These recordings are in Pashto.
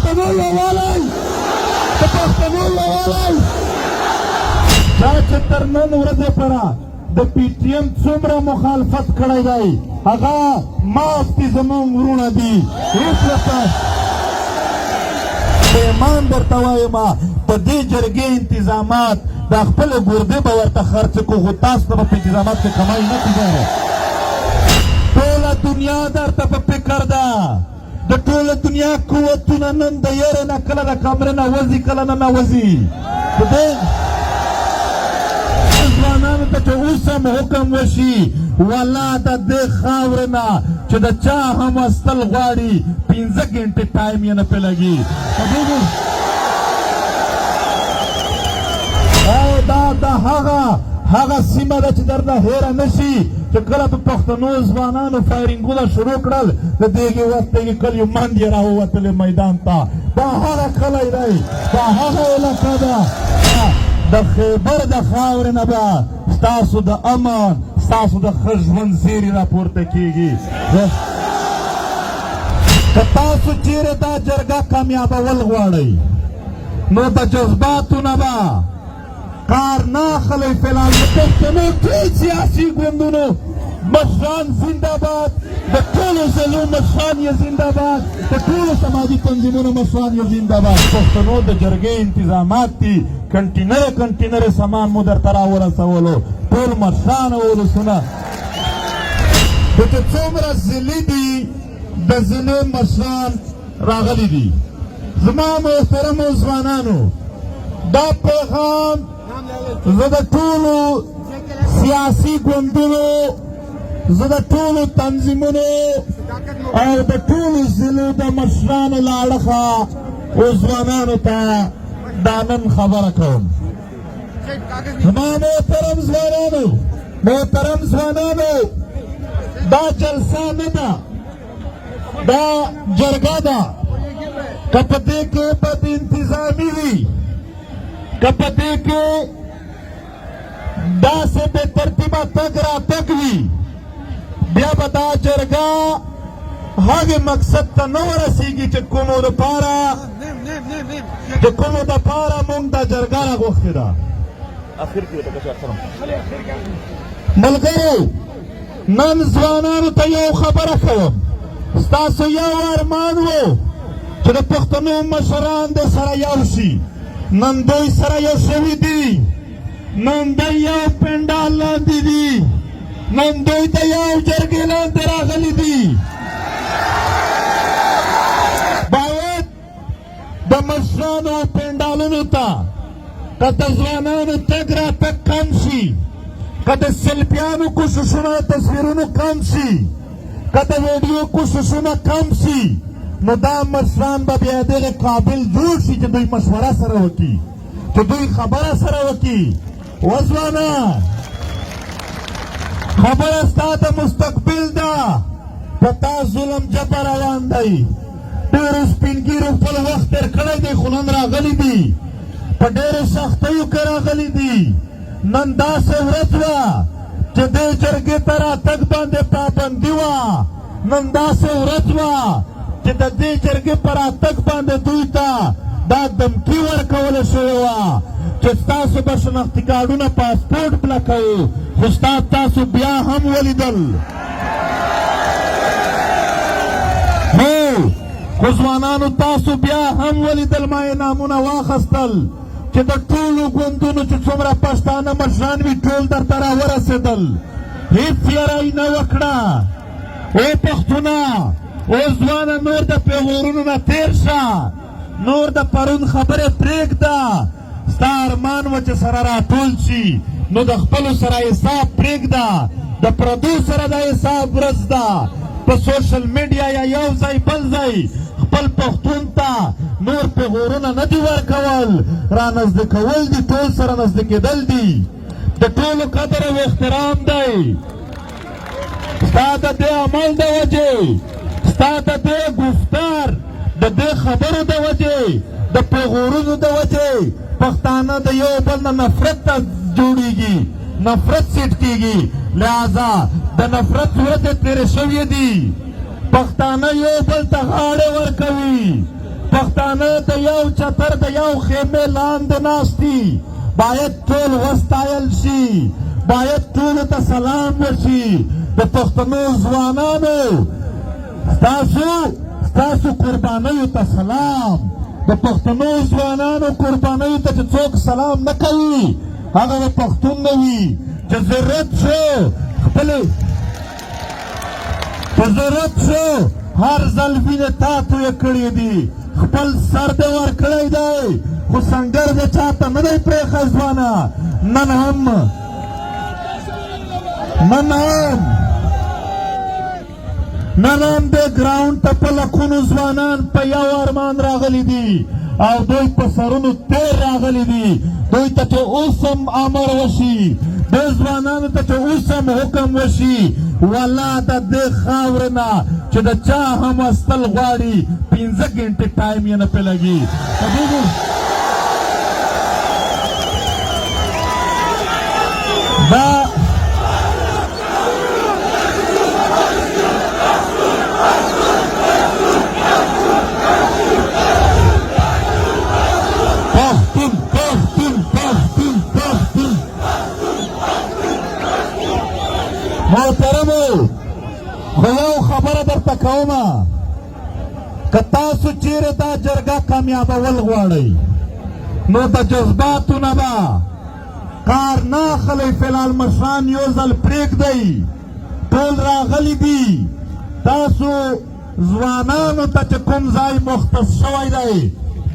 پښتنو یووالی د پښتنو یووالی چا چې تر نن ورځې پره د پی ټي ایم څومره مخالفت کړی دی هغه معاف دي زموږ وروڼه دي هېڅ ورته په ایمان درته وایم په دې جرګې انتظامات دا خپله ګردې به ورته خرڅ کړو خو تاسو ته به په انتظامات کې کمای نه کېږي ټوله دنیا درته په فکر ده د ټوله دنیا قوتونه نن د یارې نه کله د کمرې نه وځي کله نه نوځي د دې ځوانانو ته چې اوس هم حکم وشي والله د دې خاورې نه چې د چا هم استل غواړي 15 ګنټې ټایم یې نه پې لګي او دا د هغه سیمه ده چې درنه هېره نه شي چې کله په پښتنو ځوانانو فایرینګونه شروع کړل د دېګې وختې کلیو منډ یې راووتلې میدان ته دا هغه کلی دی دا هغه علاقه ده د خیبر د خاورې نه به ستاسو د امن ستاسو د ښه ژوند زیري راپورته کېږي که تاسو چیرې دا جرګه کامیابول غواړئ نو د جذباتو نه به کار نه اخلئ فلحال د پښتنو ټول سیاسي ګوندونو مشران زنده‌باد د ټولو ضلعو مشران یې زنده‌باد د ټولو سماجي تنظیمونو مشران یې زنده‌باد پښتنو د جرګې انتظامات دي کنټینرې سامان مو درته راورسولو ټول مشران او ولسونه خو چې څومره ضلعې دي د ضلعو مشران راغلي دي زما محترمو ځوانانو دا پیغام زه د ټولو سیاسي ګوندونو زه د ټولو تنظیمونو او د ټولو ضلعو د مشرانو له اړخه او ځوانانو ته دا نن خبره کوم زما محترم ځوانانو دا جلسه نه ده دا جرګه ده که په دې کې بد انتظامي وي که په دې کې داسې بې ترتیبه تګ راتګ وي بیا به دا جرګه هغې مقصد ته نه ورسېږي چې کومو دپاره مونږ دا جرګه راغوښتې ده ملګرو نن ځوانانو ته یو خبره کوم ستاسو یو ارمان و چې د پښتنو مشران د سره یو شي نن دوی سره یو شوي دي نن دوی یو پنډال لاندې دي نن دوی د یو جرګې لاندې راغلي دي باید د مشرانو پنډالونو ته که د ځوانانو تګ راتګ کم شي که د سلفیانو کوششونه تصویرونو کم شي که د ویډیو کوششونه کم شي نو دا مشران به بیا دغه قابل جوړ شي چې دوی مشوره سره وکړي چې دوی خبره سره وکړي وځوانه خبره ستا د مستقبل ده په تا ظلم جبر روان دی ډېرو سپین ږیرو خپل وخت تېر کړی دی خو نن راغلي دي په ډېرو سختیو کې راغلي دي نن داسې ورځ وه چې دې جرګې ته راتګ باندې پابندي وه نن داسې ورځ وه چې د دې جرګې په راتګ باندې دوی ته دا دمکي ورکوله شوې وه چې ستاسو به شناختي کارډونه پاسپورټ بلاکوو خو تاسو بیا هم ولیدل هو خو ځوانانو تاسو بیا هم ولیدل ما یې نامونه واخیستل چې د ټولو ګوندونو چې څومره پښتانه مشران وي ټول درته راورسېدل هېڅ یری نه وکړه او پښتونه او ځوانه نور د پیغورونو نه تېر شه نور د پرون خبرې پرېږده ستا ارمان و چې سره راټول شي نو د خپلو سره حساب پرېږده د پردو سره د حساب ورځ ده په سوشل میډیا یا یو ځای بل ځای خپل پښتون ته نور پیغورونه نه دي ورکول را نزدې کول دي ټول سره نزدې کېدل دي د ټولو قدر او احترام دی ستا د دې عمل د وجې ستا د دې گفتار د دې خبرو د وجې د پیغورونو د وجې پښتانه د یو بل نه نفرت ته جوړېږي نفرت سیټ کېږي لہذا د نفرت ورځې تېرې شوې دي پښتانه یو بل ته غاړې ورکوي په پښتانه د یو چتر د یو خیمې لاندې ناست دي. باید ټول وستایل شي، باید ټولو ته سلام وشي. د پښتنو ځوانانو ستاسو قربانیو ته سلام. د پښتنو ځوانانو قربانیو ته چې څوک سلام نه کوي هغه د پښتون نه وي. چې ضرورت شو هر ځل وینې تا تویې کړې دي، خپل سر دې ورکړی دی، خو سنګر دې چاته نه دی پرېښی ځوانه. نن هم د ګراونډ ته په لکونو ځوانان په یو ارمان راغلي دي او دوی په سرونو تیر راغلي دي. دوی ته چې اوس هم امر وشي، دې ځوانانو ته چې اوس هم حکم وشي، والله د دې خاورې نه چې د چا هم استل غواړي 15 ګنټې ټایم یې نه پې لګي. محترمو، خو یو خبره درته کومه، که تاسو چیرې دا جرګه کامیابول غواړئ نو د جذباتو نه به کار نه اخلئ. فلحال مشران یو ځل پرېږدئ، ټول راغلي دي. تاسو ځوانانو ته چې کوم ځای مختص شوی دی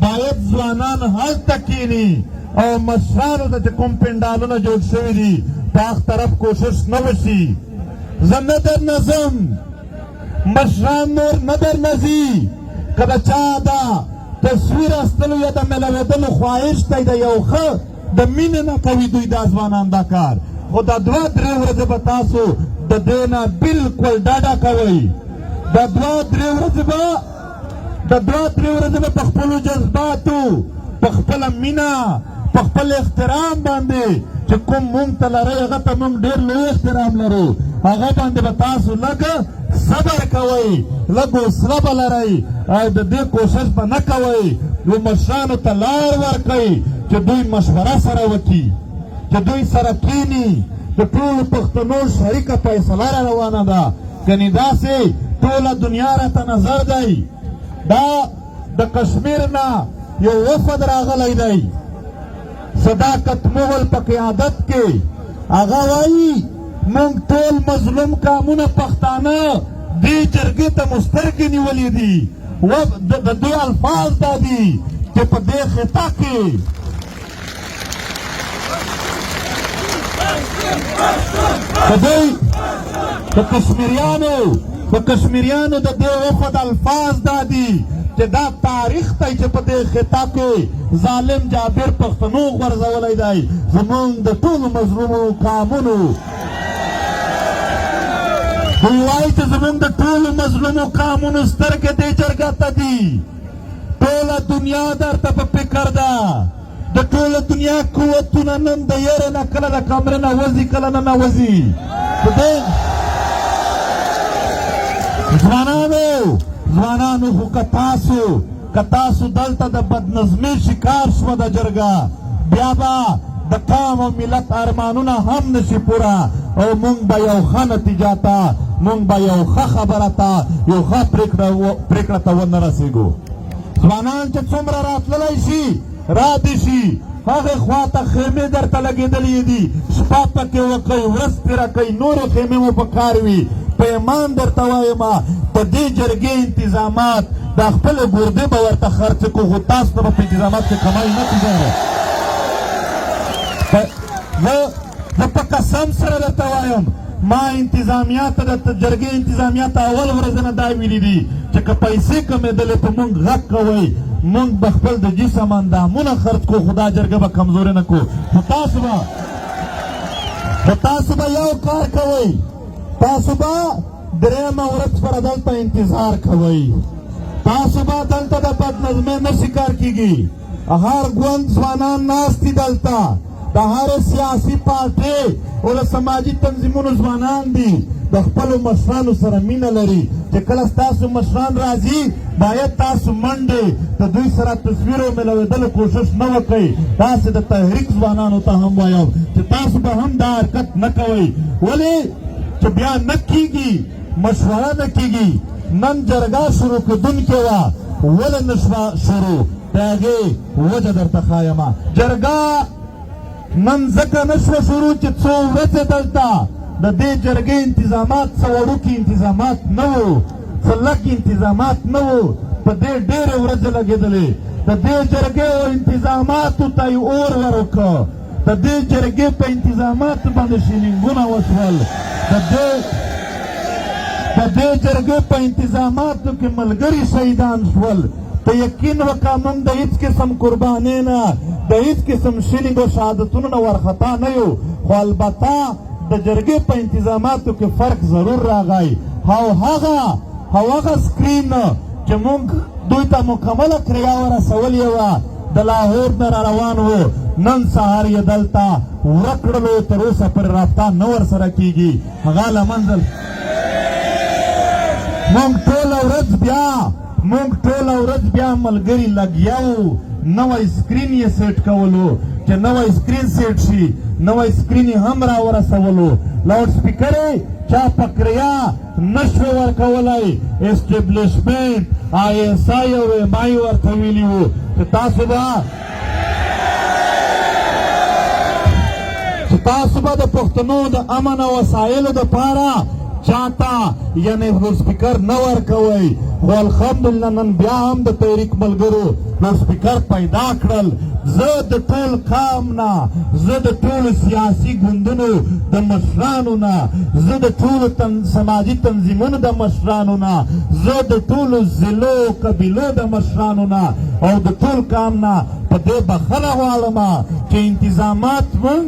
باید ځوانان هلته کښېني او مشرانو ته چې کوم پنډالونه جوړ شوي دي په هغ طرف کوشش نه وشي. زه نه درنه ځم، مشران نور نه درنه ځي. که د چا دا تصویر استلو یا د میلاوېدلو خواهش دی د یو ښه د مینې نه کوي دوی دا ځوانان دا کار، خو دا 2-3 ورځې به تاسو د دې نه بلکل ډاډه کوئ. د 2-3 ورځې به په خپلو جذباتو، په خپله مینه، په خپل احترام باندې چې کوم مونږ ته لرئ هغه ته مونږ ډېر لوی احترام لرو، هغه باندې به تاسو لږ صبر کوئ، لږ حوصله به لرئ او د دې کوشش به نه کوئ. نو مشرانو ته لار ورکئ چې دوی مشوره سره وکړي، چې دوی سره کښېني. د ټولو پښتنو شریکه فیصله را روانه ده. کنې داسې ټوله دنیا راته نظر دی. دا د کشمیر نه یو وفد راغلی دی، صداقت مغل په قیادت کې. هغه وایي موږ ټول مظلوم قامونه پښتانه دې جرګې ته مو سترګې نیولې دي. د دوی الفاظ دا دي چې په دې خطه کې د کشمیریانو د دې وفد الفاظ دا دي چې دا تاریخ دی چې په دې خطه کې ظالم جابر پښتنو غورځولی دی زمونږ د ټولو مظلومو قامونو. دوی وایي چې زمونږ د ټولو مظلومو قامونو سترګې دې جرګه ته دي. ټوله دنیا درته په فکر ده. د ټوله دنیا قوتونه نن د یرې نه کله د کمرې نه وځي کله نه نوځي. ځوانانو خو که تاسو دلته د بدنظمۍ شکار شوه د جرګه، بیا به د قام او ملت ارمانونه هم نشي پوره او موږ به یو ښه نتیجه ته، موږ به یو ښه خبره ته، یو ښه پرېکړه ته ونه رسېږو. ځوانان چې څومره راتللی شي را دې شي، هغې خوا ته خیمې درته لګېدلې دي، شپه پکې وکئ، ورځ تېره کوئ، نورې خیمې مو په کار وي. په ایمان درته وایمه په دې جرګې انتظامات دا خپلې ګردې به ورته خرڅ کړو، خو تاسو ته به په انتظامات کې کمای نه کېږي. زه په قسم سره درته وایم ما انتظامیه ته د جرګې انتظامیه ته اول ورځ نه دا ویلي دي چې که پیسې کمېدلې په موږ غږ کوئ، موږ به خپل د جسم اندامونه خرڅ کړو، خو دا جرګه به کمزورې نه کړو. خو تاسو به یو کار کوئ، تاسو به درېیمه ورځ پر دلته انتظار کوئ. تاسو به دلته د بدنظمۍ نه شکار کېږي. هر ګوند ځوانان ناست دي دلته، د هرې سیاسي پارټۍ او د سماجي تنظیمونو ځوانان دي. د خپلو مشرانو سره مینه لري چې کله ستاسو مشران راځي باید تاسو منډې د دوی سره تصویر او ملوېدلو کوشش نه وکئ. داسې د تحریک ځوانانو ته هم وایم چې تاسو به هم دا حرکت نه کوئ. ولې چې بیا نه کیږي، مشوره نه کیږي. نن جرګه شروع کېدونکې وه، ولې نه شوه شروع؟ د هغې وجه درته ښایمه. جرګه نن ځکه نه شوه شروع چې څو ورځې دلته د دې جرګې انتظامات څه وړوکي انتظامات نه وو، څه لږ انتظامات نه وو، په دې ډېرې ورځې لګېدلې. د دې جرګې انتظاماتو ته یې اور ورکړ. د دې جرګې په انتظاماتو باندې شیلینګونه وشول. د دې جرګې په انتظاماتو کې ملګري شهیدان شول. ته یقین وکړه موږ د هېڅ قسم قربانۍ نه، د هېڅ قسم شیلینګ او شهادتونو نه ورخطا نه یو، خو البته د جرګې په انتظاماتو کې فرق ضرور راغی. او هغه سکرین چې موږ دوی ته مکمله کریا ورسولې وه د لاهور نه را روان و، نن سهار یې دلته ورک کړلو. تر اوسه پورې رابطه نه ورسره کېږي. هغه له منځه موږ ټوله ورځ بیا ملګري لګیا وو نوی سکرین یې سیټ کولو چې نوی سکرین سیټ شي، نوی سکرین یې هم را ورسولو. لاؤډ سپیکر یې چا پکریا نشوې ورکولی. اسټبلیشمنټ ISI او MI ورته ویلي وو چې تاسو به د پښتنو د امن او وسایلو دپاره چاته یعنی لوډ سپیکر نه ورکوئ. خو الحمدلله نن بیا هم د تحریک ملګرو لوډ سپیکر پیدا کړل. زه د ټول قام نه، زه د ټولو سیاسي ګوندونو د مشرانو نه، زه د ټولو سماجي تنظیمونو د مشرانو نه، زه د ټولو ضلعو قبیلو د مشرانو نه او د ټول قام نه په دې بخښنه غواړم چې انتظامات موږ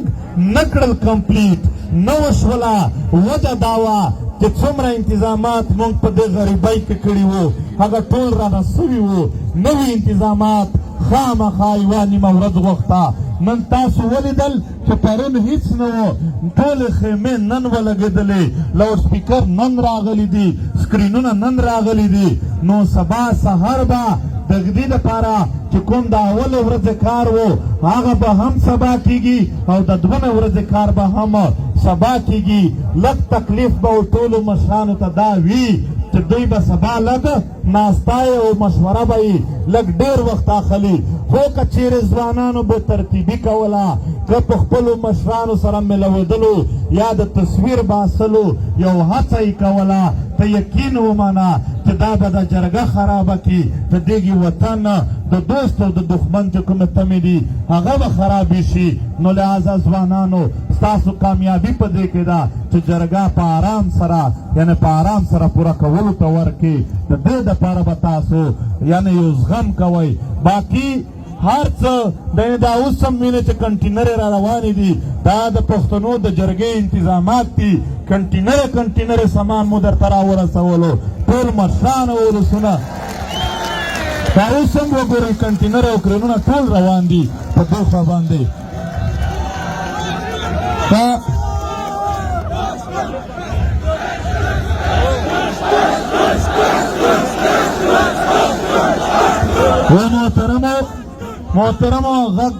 نه کړل کمپلیټ، نه وشوله. وجه دا وه چې څومره انتظامات موږ په دې غریبۍ کې کړي وو هغه ټول رانه سوي وو. نوي انتظامات خامخا یوه نیمه ورځ غوښته. نن تاسو ولیدل چې پرون هیڅ نه و، ټولې خیمې نن ولګېدلې، لاؤډ سپیکر نن راغلی دي، سکرینونه نن راغلی دي. نو سبا سهار به د دې دپاره چې کوم د اولې ورځې کار و هغه به هم سبا کیږي او د دومه ورځې کار به هم سبا کیږي. لږ تکلیف به ټولو مشرانو ته دا وي چې دوی به سبا لږ ناستای او مشوره به یې لږ ډېر وخت اخلي. خو که چیرې ځوانانو به ترتیبي کوله، که په خپلو مشرانو سره ملوېدلو یا د تصویر باسلو یو هڅه یې کوله، ته یقین ومنه چې دا به د جرګه خرابه کړي. د دې وطن د دوست او د دښمن چې کومې تمې دي هغه به خرابې شي. نو لہذا ځوانانو ستاسو کامیابي په دې کې ده چې جرګه په آرام سره یعنې په آرام سره پوره کولو ته ورکړي. د دې دپاره به تاسو یعنې یو زغم کوئ. باقي هر څه دا اوس هم وینئ چې کنټینرې را روانې دي، دا د پښتنو د جرګې انتظامات دي. کنټینرې سامان مو درته را ورسولو، ټول مشران او ولسونه دا اوس هم وګورئ کنټینرې او کرینونه ټول روان دي په دې خوا باندې. محترمو غږ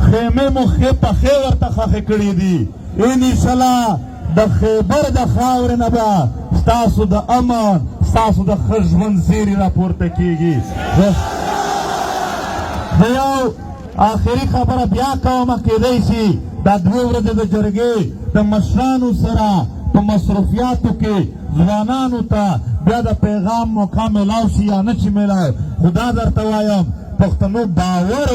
خیمې مو ښې پخې ورته ښخې کړي دي. انشاءالله د خیبر د خاورې نه به ستاسو د امن، ستاسو د ښه ژوند زیري راپورته کېږي. زه یو آخري خبره بیا کومه، کېدی شي دا 2 ورځې د جرګې د مشرانو سره په مصروفیاتو کې ځوانانو ته بیا د پیغام موقع میلاو شي یا نه چې میلاو. خو دا درته وایم پښتنو باور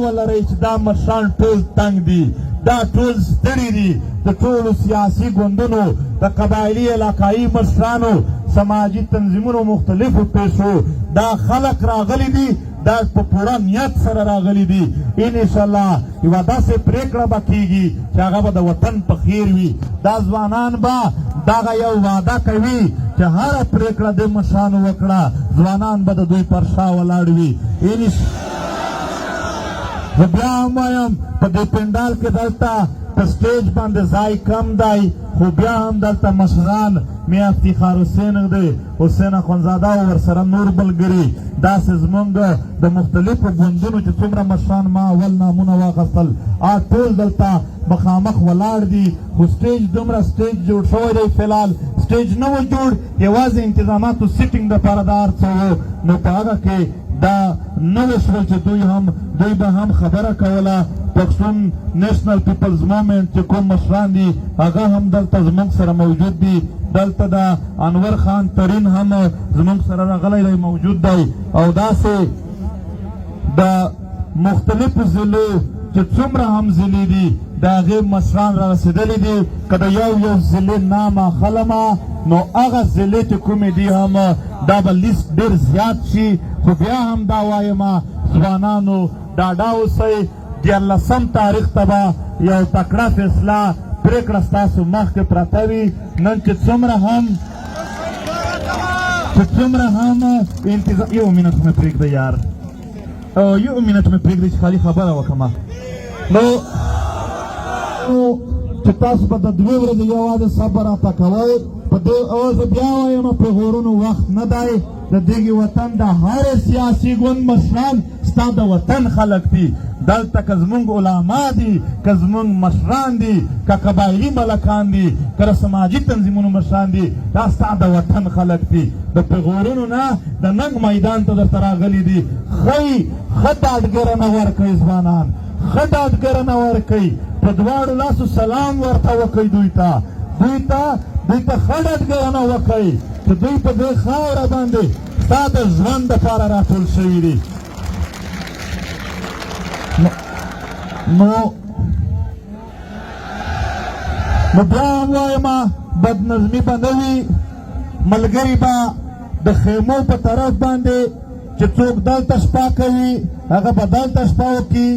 ولرئ چې دا مشران ټول تنګ دي، دا ټول ستړي دي. د ټولو سیاسي ګوندونو، د قبایلي علاقایي مشرانو، سماجي تنظیمونو، مختلفو پیشو دا خلق راغلي دي، دا په پوره نیت سره راغلي دي. انشاءالله یوه داسې پرېکړه به کېږي چې هغه به د وطن په خیر وي. دا ځوانان به دغه یو وعده کوي چې هره پرېکړه د مشرانو وکړه، ځوانان به د دوی پر شا ولاړ وي. زه بیا هم وایم په دې پنډال کې دلته په سټیج باندې ځای کم دی، خو بیا هم دلته مشران میا افتخار حسین دی، حسین اخوندزاده او ورسره نور ملګري، داسې زمونږ د مختلفو ګوندونو چې څومره مشران ما اول نامونه واخیستل ټول دلته مخامخ ولاړ دي. خو سټیج دومره سټیج جوړ شوی دی، فلحال سټیج نه و جوړ، یوازې انتظاماتو سیټینګ دپاره دا هر څه و. نو په هغه کې دا نه وشول چې دوی به هم خبره کوله. پښتون نیشنل پیپلز مومنټ چې کوم مشران دي هغه هم دلته زموږ سره موجود دي. دلته د انور خان ترین هم زموږ سره راغلی دی، موجود دی. او داسې د مختلفو ضلعو چې څومره هم ضلعې دي د هغې مشران را رسېدلي دي. که د یو ضلع نام اخلمه نو هغه ضلع چې کومې دي هم دا به لیست ډېر زیات شي. خو بیا هم دا وایمه ځوانانو ډاډه اوسئ، 14 تاریخ ته به یو تکړه فیصله پرېکړه ستاسو مخکې پرته وي. نن چې څومره هم انتظار یو منټ مې پرېږده یار، یو منټ مې پرېږدئ چې خالي خبره وکړم. نو چې تاسو به د 2 ورځې یوازې صبر راته کوئ. په دې زه بیا وایم په غورونو وخت نه دی. د دغې وطن د هر سیاسي ګوند مشران ستا د وطن خلک دي. دلته که زمونږ علما دي، که زمونږ مشران دي، که قبایلي ملکان دي، که د سماجي تنظیمونو مشران دي، دا ستا د وطن خلک دي. د پیغورونو نه د ننګ میدان ته درته راغلي دي. ښه ډاډګرنه ورکوئ ځوانان، ښه ډاډګرنه ورکوئ. په دواړو لاسو سلام ورته وکئ دوی ته ښه ډاډګرنه وکئ چې دوی په دې خاوره باندې ستا د ژوند دپاره راټول شوي دي. نو بیا هم وایمه بدنظمي به نه وي، ملګري به د خیمو په طرف باندې چې څوک دلته شپه کوي هغه به دلته شپه وکړي.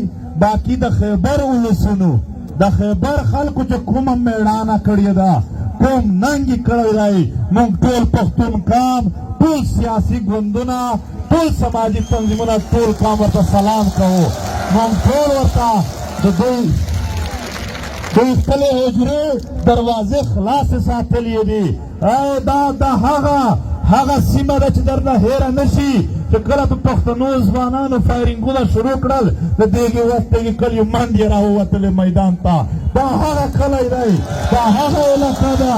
باقي د خیبر ولسونو د خیبر خلکو چې کومه میړانه کړې ده، کوم ننګ یې کړی دی، موږ ټول پښتون قام، ټول سیاسي ګوندونه، ټول سماجي تنظیمونه، ټول قام ورته سلام کوو. موږ ټول ورته د دوی خپلې حجرې دروازې خلاصې ساتلې دي. او دا د هغه سیمه ده چې درنه هیره نه شي چې کله په پښتنو ځوانانو فایرنګونه شروع کړل د دغې وختې کلیو منډې راووتلې میدان ته. دا هغه کلی دی، دا هغه علاقه ده.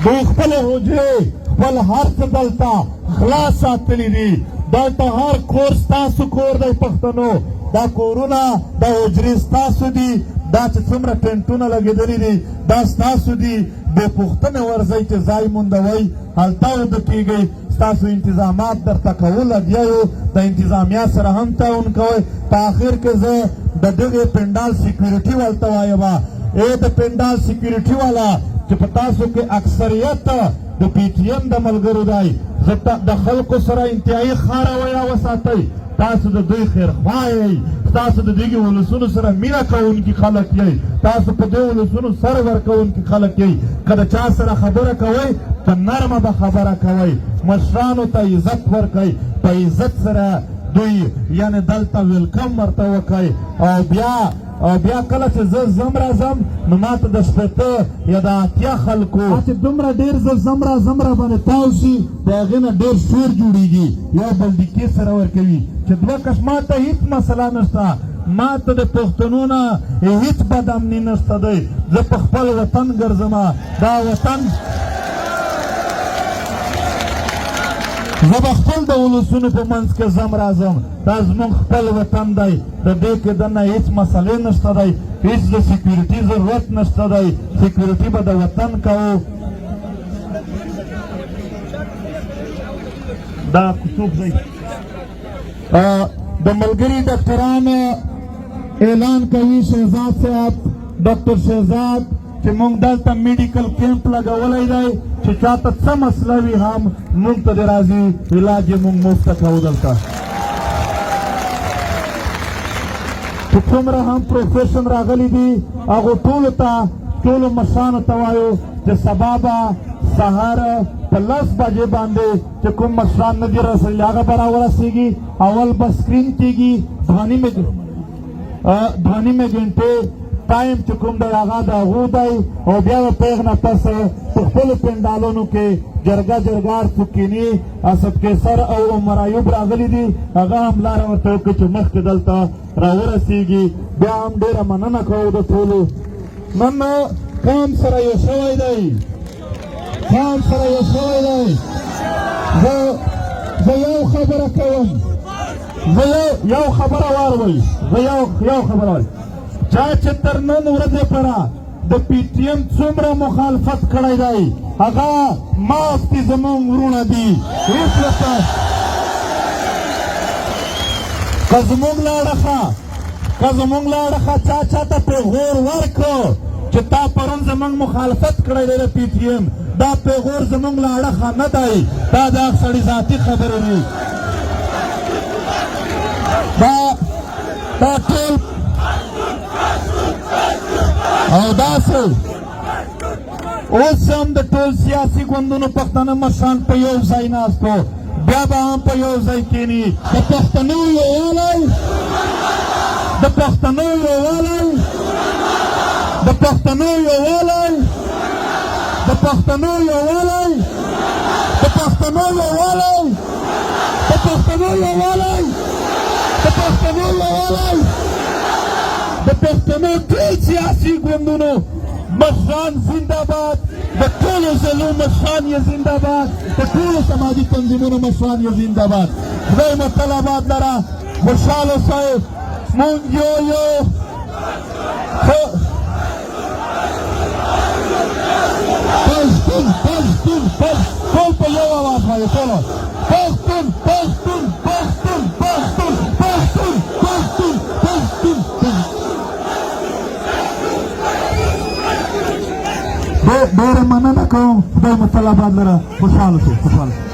دوی خپلې حجرې خپل هر څه دلته خلاص ساتلي دي. دلته هر کور ستاسو کور دی پښتنو، دا کورونه دا حجرې ستاسو دي، دا چې څومره ټینټونه لګېدلي دي دا ستاسو دي. بې پوښتنې ورځئ چې ځای موندوئ هلته اوده کېږئ. ستاسو انتظامات درته کول لګیا یو، د انتظامیه سره هم تعاون کوئ. په آخر کې زه د دغې پنډال سیکیورټي والته وایمه، د پنډال سیکیورټي والا چې په تاسو کې اکثریت د پی ټي ایم د ملګرو دی، د خلکو سره انتهایي ښه رویه وساتئ. تاسو د دوی خیرخوا یئ، تاسو د دغې ولسونو سره مینه کوونکي خلک یئ، تاسو په دې ولسونو سر ورکوونکي خلک یئ. که د چا سره خبره کوئ په نرمه به خبره کوئ، مشرانو ته عزت ورکئ، په عزت سره دوی یعنې دلته ویلکم ورته وکئ. او بیا کله چې زه زم راځم نو ما ته د 80 یا د 80 خلکو چې دومره ډېر زه زم راځم را باندې تاو شي د هغې نه ډېر شور جوړېږي، یو بل ډیکې سره ورکوي چې 2 کس ما ته هېڅ مسله نشته، ما ته د پښتنو نه هېڅ بد امني نشته دی. زه په خپل وطن ګرځم، دا وطن زه به خپل د ولسونو په منځ کې زم راځم. دا زموږ خپل وطن دی، د دې کې دننه هېڅ مسلې نشته دی، هېڅ د سیکیورټي ضرورت نشته دی. سیکیورټي به د وطن کوو. دا څوک دی؟ د ملګري ډاکټران اعلان کوي، شهزاد صاحب، ډاکټر شهزاد، چې موږ دلته میډیکل کیمپ لګولی دی چې چاته څه مسله وي هم موږ ته د راځي علاج یې موږ مفته کوو. دلته چې څومره هم پروفیشن راغلی دي هغو ټولو مشرانو ته وایو چې سبا به سهار په 10 بجې باندې چې کوم مشران نه دي رسېدلي هغه به راورسېږي. اول به سکرین کېږي 2.5 घंटे ټایم چې کوم دی هغه د هغو دی او بیا به پیغ نه پس په خپلو پنډالونو کې جرګه جرګار څوک کیني اسد قیصر او عمر ایوب راغلي دي هغه هم لاره ورته وکړي چې مخکې دلته راورسېږي بیا هم ډېره مننه کوو د ټولو نن قام سره یو شوی دی قام سره یو شوی دی زه یو خبره کوم زه یو خبره واورئ زه یو خبره واورئ چا چې تر نن ورځې پوره د پی ټي ایم څومره مخالفت کړی دی هغه معاف دي زموږ وروڼه دي هېڅ ورته که زموږ له اړخه چا چاته پیغور ورکړو چې تا پرون زموږ مخالفت کړی دی د پی ټي ایم دا پیغور زموږ له اړخه نه دی دا د هغه سړي ذاتي خبرې دي دا ټول او داسې اوس هم د ټول سیاسي ګوندونو پښتانه مشران په یو ځای ناستو بیا به هم په یو ځای کښېني د پښتنو یووالی د پښتنو یووالی د پښتنو یووالی د پښتنو یووالی د پښتنو یووالی د پښتنو یووالی د پښتنو یووالی د پښتنو ټول سیاسي ګوندونو مشران زنده‌باد د ټولو ضلعو مشران یې زنده‌باد د ټولو سماجي تنظیمونو مشران یې زنده‌باد خدای مو تل آباد لره خوشحال اوسئ مونږ یو ټول په یو اواز وایو ټولو پښتون پښتون پښتون پښتون پښتون پښتون پښتون ډېره مننه کوم خدای مو تل آباد لره خوشحاله شئ